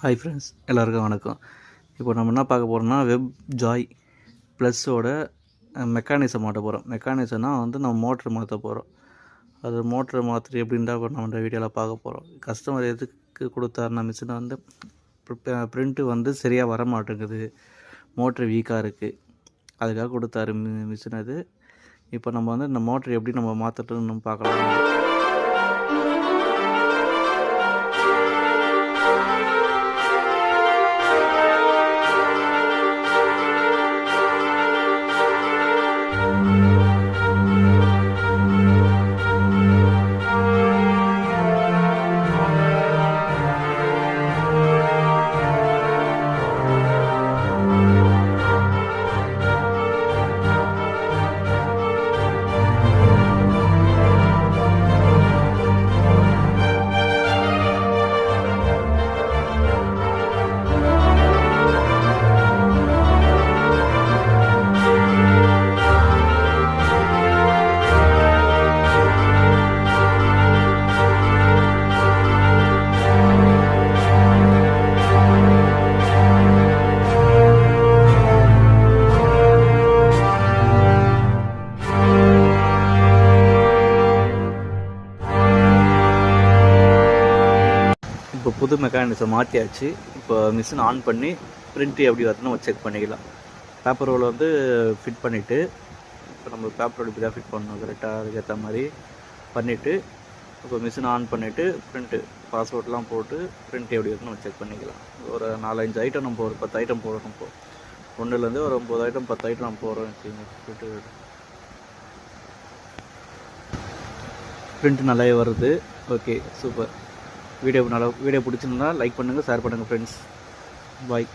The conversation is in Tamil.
ஹாய் ஃப்ரெண்ட்ஸ், எல்லாருக்கும் வணக்கம். இப்போ நம்ம என்ன பார்க்க போகிறோம்னா, வெப் ஜாய் ப்ளஸ்ஸோட மெக்கானிசம் மாட்ட போகிறோம். மெக்கானிசம்னா நம்ம மோட்ரு மாற்ற போகிறோம். அது மோட்ரு மாற்றி எப்படின்னு தான் நம்ம இந்த வீடியோவில் பார்க்க போகிறோம். கஸ்டமர் எதுக்கு கொடுத்தாருன்னா, மிஷினை ப்ரிண்ட்டு சரியாக வர மாட்டேங்குது, மோட்ரு வீக்காக இருக்குது, அதுக்காக கொடுத்தாரு மிஷின் அது. இப்போ நம்ம இந்த மோட்ரு எப்படி நம்ம மாற்றட்டுன்னு பார்க்கலாம். இப்போ புது மெக்கானிசம் மாற்றியாச்சு. இப்போ மிஷின் ஆன் பண்ணி பிரிண்ட்டு எப்படி வருதுன்னு நம்ம செக் பண்ணிக்கலாம். பேப்பர் ரோல் ஃபிட் பண்ணிவிட்டு, இப்போ நம்ம பேப்பர் ரோல் இப்படி தான் ஃபிட் பண்ணணும் கரெக்டாக. அதுக்கேற்ற மாதிரி பண்ணிவிட்டு இப்போ மிஷின் ஆன் பண்ணிவிட்டு பிரிண்ட்டு பாஸ்வேர்ட்லாம் போட்டு பிரிண்ட் எப்படி வருதுன்னு நம்ம செக் பண்ணிக்கலாம். ஒரு 4-5 ஐட்டம் நம்ம ஒரு 10 ஐட்டம் போடுறோம். இப்போ 1லேருந்து ஒரு 9 ஐட்டம் 10 ஐட்டம் நம்ம போடுறோம் வச்சுக்கோங்க. பிரிண்ட் நல்லாவே வருது. Okay, super. வீடியோ பிடிச்சிருந்தா லைக் பண்ணுங்கள், ஷேர் பண்ணுங்கள் ஃப்ரெண்ட்ஸ். பாய்.